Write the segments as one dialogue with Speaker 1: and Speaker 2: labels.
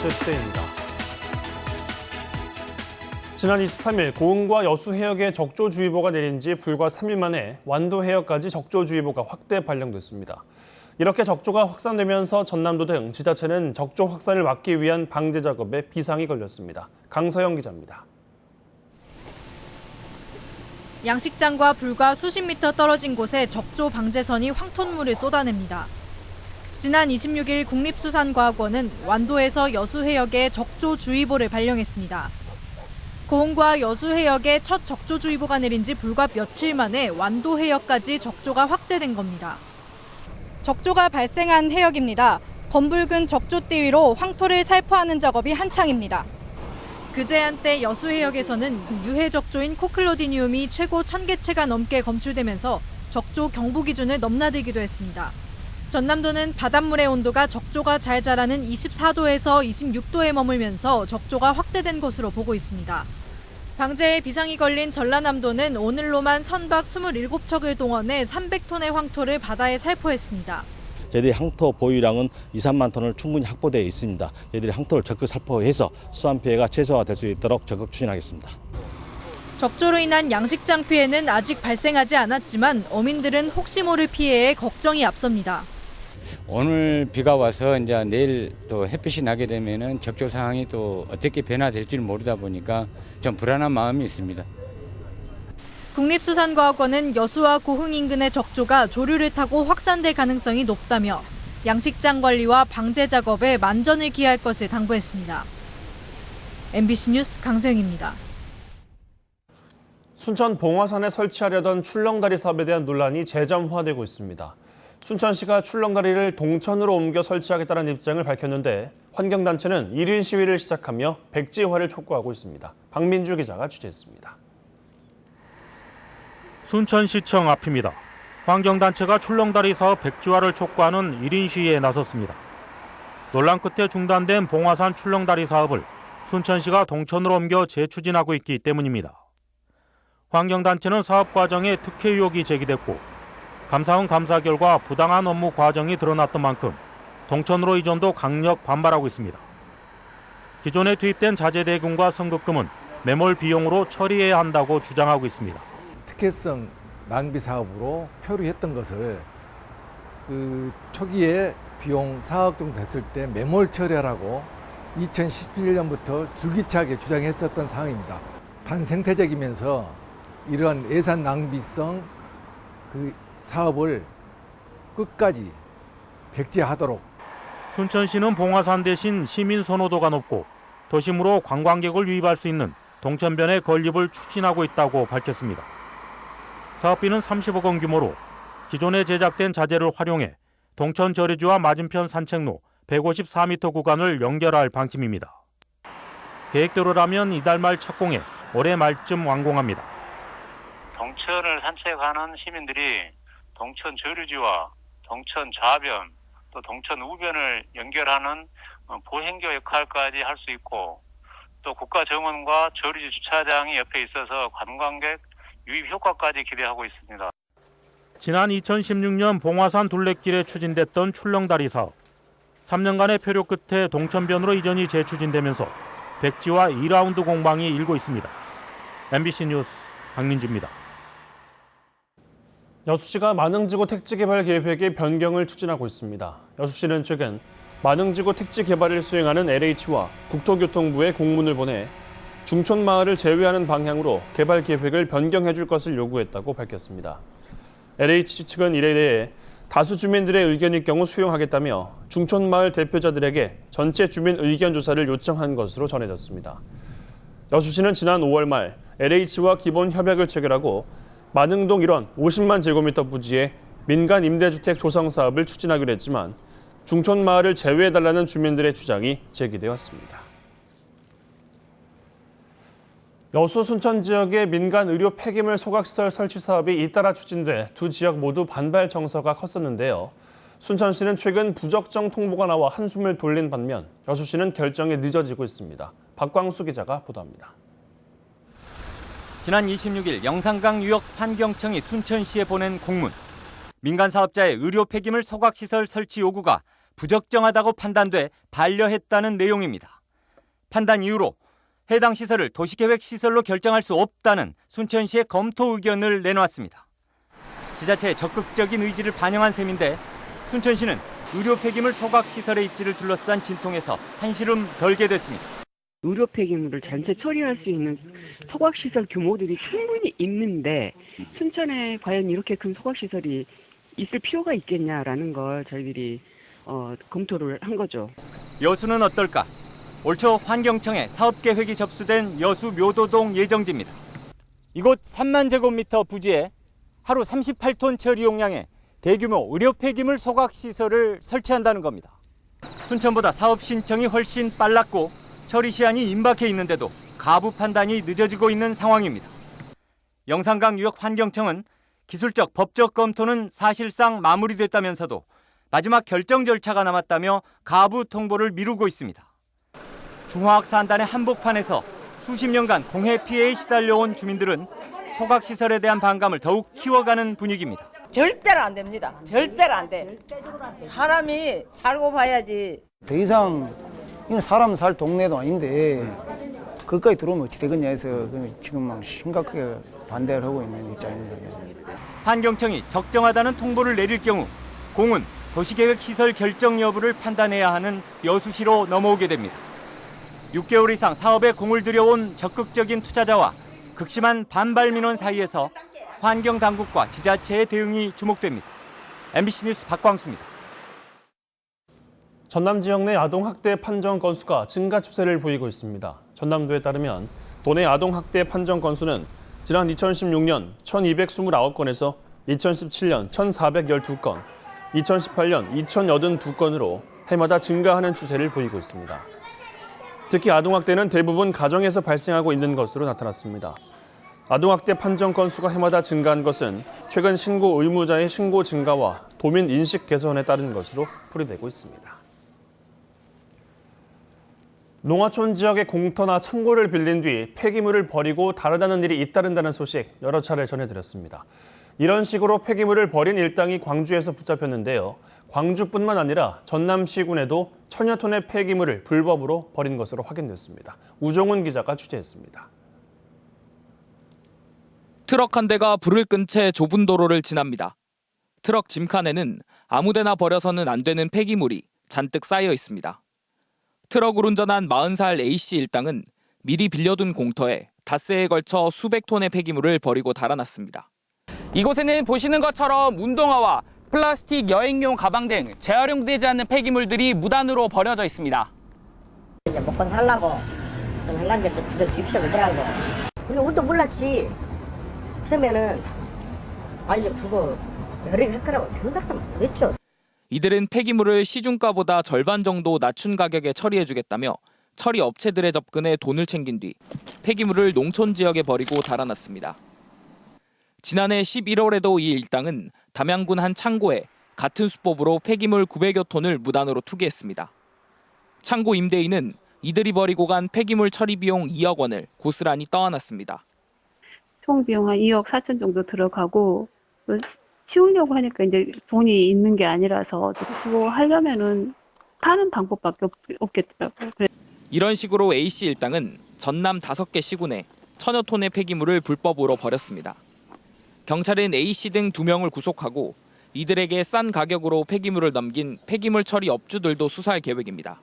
Speaker 1: 뉴스 투데이입니다. 지난 23일 고흥과 여수 해역에 적조주의보가 내린 지 불과 3일 만에 완도 해역까지 적조주의보가 확대 발령됐습니다. 이렇게 적조가 확산되면서 전남도 등 지자체는 적조 확산을 막기 위한 방제 작업에 비상이 걸렸습니다. 강서영 기자입니다.
Speaker 2: 양식장과 불과 수십 미터 떨어진 곳에 적조 방제선이 황토물을 쏟아냅니다. 지난 26일 국립수산과학원은 완도에서 여수 해역에 적조주의보를 발령했습니다. 고흥과 여수 해역에 첫 적조주의보가 내린 지 불과 며칠 만에 완도 해역까지 적조가 확대된 겁니다. 적조가 발생한 해역입니다. 검붉은 적조띠 위로 황토를 살포하는 작업이 한창입니다. 그제 한때 여수 해역에서는 유해 적조인 코클로디니움이 최고 1000개체가 넘게 검출되면서 적조 경보 기준을 넘나들기도 했습니다. 전남도는 바닷물의 온도가 적조가 잘 자라는 24도에서 26도에 머물면서 적조가 확대된 것으로 보고 있습니다. 방제에 비상이 걸린 전라남도는 오늘로만 선박 27척을 동원해 300톤의 황토를 바다에 살포했습니다.
Speaker 3: 저희들이 항토 보유량은 2, 3만 톤을 충분히 확보되어 있습니다. 저희들이 항토를 적극 살포해서 수안 피해가 최소화될 수 있도록 적극 추진하겠습니다.
Speaker 2: 적조로 인한 양식장 피해는 아직 발생하지 않았지만 어민들은 혹시 모를 피해에 걱정이 앞섭니다.
Speaker 4: 오늘 비가 와서 이제 내일 또 햇빛이 나게 되면은 적조 상황이 또 어떻게 변화될지 모르다 보니까 좀 불안한 마음이 있습니다.
Speaker 2: 국립수산과학원은 여수와 고흥 인근의 적조가 조류를 타고 확산될 가능성이 높다며 양식장 관리와 방제 작업에 만전을 기할 것을 당부했습니다. MBC 뉴스 강소영입니다.
Speaker 1: 순천 봉화산에 설치하려던 출렁다리 사업에 대한 논란이 재점화되고 있습니다. 순천시가 출렁다리를 동천으로 옮겨 설치하겠다는 입장을 밝혔는데 환경단체는 1인 시위를 시작하며 백지화를 촉구하고 있습니다. 박민주 기자가 취재했습니다.
Speaker 5: 순천시청 앞입니다. 환경단체가 출렁다리 사업 백지화를 촉구하는 1인 시위에 나섰습니다. 논란 끝에 중단된 봉화산 출렁다리 사업을 순천시가 동천으로 옮겨 재추진하고 있기 때문입니다. 환경단체는 사업 과정에 특혜 의혹이 제기됐고 감사원 감사 결과 부당한 업무 과정이 드러났던 만큼 동천으로 이전도 강력 반발하고 있습니다. 기존에 투입된 자재 대금과 선급금은 매몰 비용으로 처리해야 한다고 주장하고 있습니다.
Speaker 6: 특혜성 낭비 사업으로 표류했던 것을 초기에 비용 4억 정도 됐을 때 매몰 처리하라고 2017년부터 줄기차게 주장했었던 상황입니다. 반생태적이면서 이러한 예산 낭비성 사업을 끝까지 백지화하도록.
Speaker 5: 순천시는 봉화산 대신 시민 선호도가 높고 도심으로 관광객을 유입할 수 있는 동천변의 건립을 추진하고 있다고 밝혔습니다. 사업비는 30억 원 규모로 기존에 제작된 자재를 활용해 동천 저류지와 맞은편 산책로 154m 구간을 연결할 방침입니다. 계획대로라면 이달 말 착공해 올해 말쯤 완공합니다.
Speaker 7: 동천을 산책하는 시민들이 동천 저류지와 동천 좌변 또 동천 우변을 연결하는 보행교 역할까지 할 수 있고 또 국가 정원과 저류지 주차장이 옆에 있어서 관광객 유입 효과까지 기대하고 있습니다.
Speaker 5: 지난 2016년 봉화산 둘레길에 추진됐던 출렁다리 사업. 3년간의 표류 끝에 동천변으로 이전이 재추진되면서 백지화 2라운드 공방이 일고 있습니다. MBC 뉴스 박민주입니다.
Speaker 1: 여수시가 만흥지구 택지 개발 계획의 변경을 추진하고 있습니다. 여수시는 최근 만흥지구 택지 개발을 수행하는 LH와 국토교통부에 공문을 보내 중촌마을을 제외하는 방향으로 개발 계획을 변경해 줄 것을 요구했다고 밝혔습니다. LH 측은 이에 대해 다수 주민들의 의견일 경우 수용하겠다며 중촌마을 대표자들에게 전체 주민 의견 조사를 요청한 것으로 전해졌습니다. 여수시는 지난 5월 말 LH와 기본 협약을 체결하고 만흥동 일원 50만 제곱미터 부지에 민간 임대주택 조성 사업을 추진하기로 했지만 중촌마을을 제외해달라는 주민들의 주장이 제기되어 왔습니다. 여수 순천 지역의 민간 의료 폐기물 소각시설 설치 사업이 잇따라 추진돼 두 지역 모두 반발 정서가 컸었는데요. 순천시는 최근 부적정 통보가 나와 한숨을 돌린 반면 여수시는 결정이 늦어지고 있습니다. 박광수 기자가 보도합니다.
Speaker 8: 지난 26일 영산강 유역 환경청이 순천시에 보낸 공문. 민간 사업자의 의료 폐기물 소각시설 설치 요구가 부적정하다고 판단돼 반려했다는 내용입니다. 판단 이후로 해당 시설을 도시계획시설로 결정할 수 없다는 순천시의 검토 의견을 내놓았습니다. 지자체의 적극적인 의지를 반영한 셈인데 순천시는 의료 폐기물 소각시설의 입지를 둘러싼 진통에서 한시름 덜게 됐습니다.
Speaker 9: 의료 폐기물을 전체 처리할 수 있는 소각시설 규모들이 충분히 있는데 순천에 과연 이렇게 큰 소각시설이 있을 필요가 있겠냐라는 걸 저희들이 검토를 한 거죠.
Speaker 8: 여수는 어떨까? 올 초 환경청에 사업계획이 접수된 여수 묘도동 예정지입니다. 이곳 3만 제곱미터 부지에 하루 38톤 처리 용량의 대규모 의료 폐기물 소각시설을 설치한다는 겁니다. 순천보다 사업 신청이 훨씬 빨랐고 처리 시한이 임박해 있는데도 가부 판단이 늦어지고 있는 상황입니다. 영산강유역환경청은 기술적, 법적 검토는 사실상 마무리됐다면서도 마지막 결정 절차가 남았다며 가부 통보를 미루고 있습니다. 중화학산단의 한복판에서 수십 년간 공해 피해에 시달려온 주민들은 소각시설에 대한 반감을 더욱 키워가는 분위기입니다.
Speaker 10: 절대로 안 됩니다. 절대로 안 돼. 사람이 살고 봐야지.
Speaker 11: 더 이상 이건 사람 살 동네도 아닌데 거기까지 들어오면 어찌 되겠냐 해서 지금 막 심각하게 반대를 하고 있는 입장입니다.
Speaker 8: 환경청이 적정하다는 통보를 내릴 경우 공은 도시계획시설 결정 여부를 판단해야 하는 여수시로 넘어오게 됩니다. 6개월 이상 사업에 공을 들여온 적극적인 투자자와 극심한 반발 민원 사이에서 환경당국과 지자체의 대응이 주목됩니다. MBC 뉴스 박광수입니다.
Speaker 1: 전남 지역 내 아동학대 판정 건수가 증가 추세를 보이고 있습니다. 전남도에 따르면 도내 아동학대 판정 건수는 지난 2016년 1,229건에서 2017년 1,412건, 2018년 2,082건으로 해마다 증가하는 추세를 보이고 있습니다. 특히 아동학대는 대부분 가정에서 발생하고 있는 것으로 나타났습니다. 아동학대 판정 건수가 해마다 증가한 것은 최근 신고 의무자의 신고 증가와 도민 인식 개선에 따른 것으로 풀이되고 있습니다. 농어촌 지역의 공터나 창고를 빌린 뒤 폐기물을 버리고 다르다는 일이 잇따른다는 소식 여러 차례 전해드렸습니다. 이런 식으로 폐기물을 버린 일당이 광주에서 붙잡혔는데요. 광주뿐만 아니라 전남시군에도 천여 톤의 폐기물을 불법으로 버린 것으로 확인됐습니다. 우종훈 기자가 취재했습니다.
Speaker 12: 트럭 한 대가 불을 끈 채 좁은 도로를 지납니다. 트럭 짐칸에는 아무데나 버려서는 안 되는 폐기물이 잔뜩 쌓여 있습니다. 트럭을 운전한 40살 A씨 일당은 미리 빌려둔 공터에 닷새에 걸쳐 수백 톤의 폐기물을 버리고 달아났습니다.
Speaker 8: 이곳에는 보시는 것처럼 운동화와 플라스틱 여행용 가방 등 재활용되지 않는 폐기물들이 무단으로 버려져 있습니다.
Speaker 10: 이제 먹고 살라고 좀 할란데 또 깁쇼 그러더라고. 근데 우리도 몰랐지. 처음에는 아니 그거 여러 할 거라고 생각도 못했죠.
Speaker 12: 이들은 폐기물을 시중가보다 절반 정도 낮춘 가격에 처리해주겠다며 처리 업체들의 접근에 돈을 챙긴 뒤 폐기물을 농촌 지역에 버리고 달아났습니다. 지난해 11월에도 이 일당은 담양군 한 창고에 같은 수법으로 폐기물 900여 톤을 무단으로 투기했습니다. 창고 임대인은 이들이 버리고 간 폐기물 처리 비용 2억 원을 고스란히 떠안았습니다.
Speaker 13: 총 비용 한 2억 4천 정도 들어가고 치우려고 하니까 이제 돈이 있는 게 아니라서 그거 하려면은 파는 방법밖에 없겠더라고요.
Speaker 12: 이런 식으로 A씨 일당은 전남 5개 시군에 천여 톤의 폐기물을 불법으로 버렸습니다. 경찰은 A씨 등 2명을 구속하고 이들에게 싼 가격으로 폐기물을 넘긴 폐기물 처리 업주들도 수사할 계획입니다.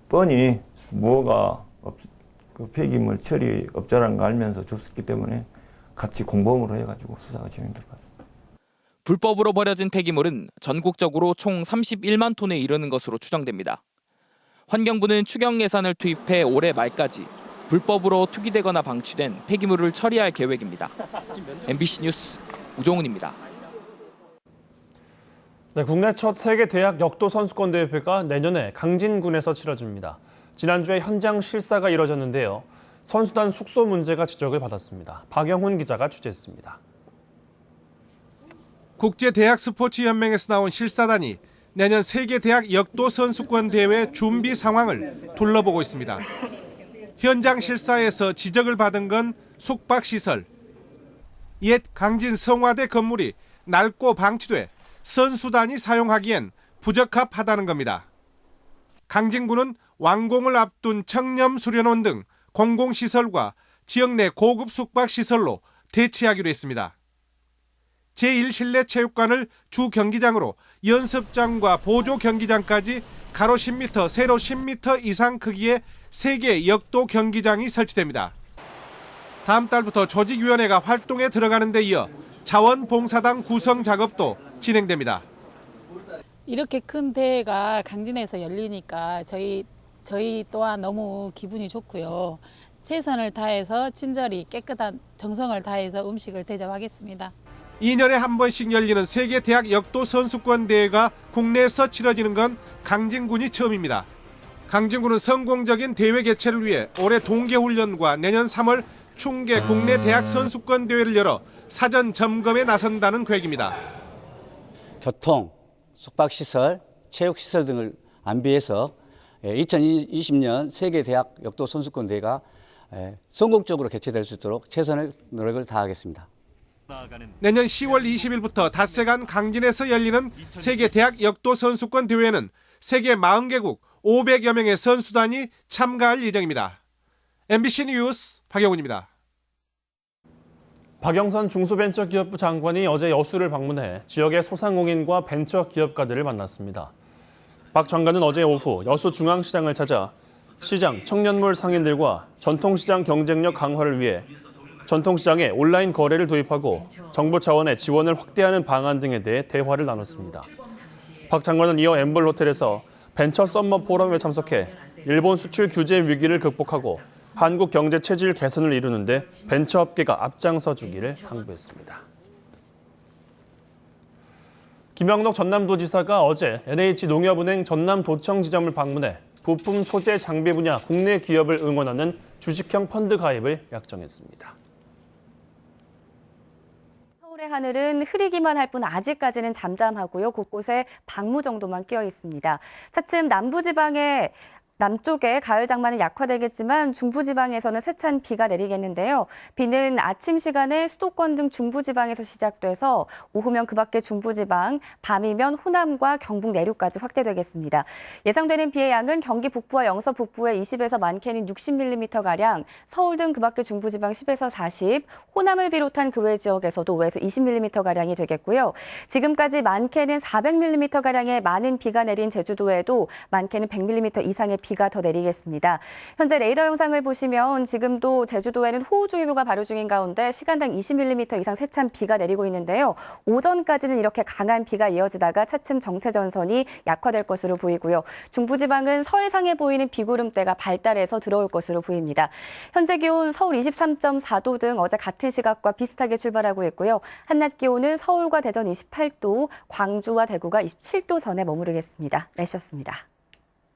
Speaker 14: 뻔히 뭐가 그 폐기물 처리 업자라는 걸 알면서 줬었기 때문에 같이 공범으로 해가지고 수사가 진행될 것 같습니다.
Speaker 12: 불법으로 버려진 폐기물은 전국적으로 총 31만 톤에 이르는 것으로 추정됩니다. 환경부는 추경 예산을 투입해 올해 말까지 불법으로 투기되거나 방치된 폐기물을 처리할 계획입니다. MBC 뉴스 우종훈입니다.
Speaker 1: 네, 국내 첫 세계 대학 역도 선수권 대회가 내년에 강진군에서 치러집니다. 지난주에 현장 실사가 이뤄졌는데요. 선수단 숙소 문제가 지적을 받았습니다. 박영훈 기자가 취재했습니다.
Speaker 15: 국제대학스포츠연맹에서 나온 실사단이 내년 세계대학 역도 선수권 대회 준비 상황을 둘러보고 있습니다. 현장 실사에서 지적을 받은 건 숙박시설. 옛 강진 성화대 건물이 낡고 방치돼 선수단이 사용하기엔 부적합하다는 겁니다. 강진구는 완공을 앞둔 청렴 수련원 등 공공시설과 지역 내 고급 숙박시설로 대체하기로 했습니다. 제1실내체육관을 주 경기장으로 연습장과 보조 경기장까지 가로 10m, 세로 10m 이상 크기의 3개 역도 경기장이 설치됩니다. 다음 달부터 조직위원회가 활동에 들어가는 데 이어 자원봉사당 구성 작업도 진행됩니다.
Speaker 16: 이렇게 큰 대회가 강진에서 열리니까 저희 또한 너무 기분이 좋고요. 최선을 다해서 친절히 깨끗한 정성을 다해서 음식을 대접하겠습니다.
Speaker 15: 2년에 한 번씩 열리는 세계 대학 역도 선수권 대회가 국내에서 치러지는 건 강진군이 처음입니다. 강진군은 성공적인 대회 개최를 위해 올해 동계훈련과 내년 3월 충계 국내 대학 선수권 대회를 열어 사전 점검에 나선다는 계획입니다.
Speaker 17: 교통, 숙박시설, 체육시설 등을 안비해서 2020년 세계대학 역도 선수권 대회가 성공적으로 개최될 수 있도록 최선의 노력을 다하겠습니다.
Speaker 15: 내년 10월 20일부터 닷새간 강진에서 열리는 세계 대학 역도 선수권 대회는 세계 40개국 500여 명의 선수단이 참가할 예정입니다. MBC 뉴스 박영훈입니다.
Speaker 1: 박영선 중소벤처기업부 장관이 어제 여수를 방문해 지역의 소상공인과 벤처기업가들을 만났습니다. 박 장관은 어제 오후 여수중앙시장을 찾아 시장 청년몰 상인들과 전통시장 경쟁력 강화를 위해 전통시장에 온라인 거래를 도입하고 정부 차원의 지원을 확대하는 방안 등에 대해 대화를 나눴습니다. 박 장관은 이어 엠블호텔에서 벤처 썸머 포럼에 참석해 일본 수출 규제 위기를 극복하고 한국 경제 체질 개선을 이루는데 벤처업계가 앞장서 주기를 당부했습니다. 김영덕 전남도지사가 어제 NH농협은행 전남도청 지점을 방문해 부품 소재 장비 분야 국내 기업을 응원하는 주식형 펀드 가입을 약정했습니다.
Speaker 18: 서울의 하늘은 흐리기만 할 뿐 아직까지는 잠잠하고요. 곳곳에 방무 정도만 끼어 있습니다. 차츰 남쪽에 가을 장마는 약화되겠지만 중부지방에서는 세찬 비가 내리겠는데요. 비는 아침 시간에 수도권 등 중부지방에서 시작돼서 오후면 그 밖의 중부지방, 밤이면 호남과 경북 내륙까지 확대되겠습니다. 예상되는 비의 양은 경기 북부와 영서 북부에 20에서 많게는 60mm가량, 서울 등 그 밖의 중부지방 10에서 40, 호남을 비롯한 그 외 지역에서도 5에서 20mm가량이 되겠고요. 지금까지 많게는 400mm가량의 많은 비가 내린 제주도에도 많게는 100mm 이상의 비가 더 내리겠습니다. 현재 레이더 영상을 보시면 지금도 제주도에는 호우주의보가 발효 중인 가운데 시간당 20mm 이상 세찬 비가 내리고 있는데요. 오전까지는 이렇게 강한 비가 이어지다가 차츰 정체 전선이 약화될 것으로 보이고요. 중부지방은 서해상에 보이는 비구름대가 발달해서 들어올 것으로 보입니다. 현재 기온 서울 23.4도 등 어제 같은 시각과 비슷하게 출발하고 있고요. 한낮 기온은 서울과 대전 28도, 광주와 대구가 27도 전에 머무르겠습니다. 날씨였습니다.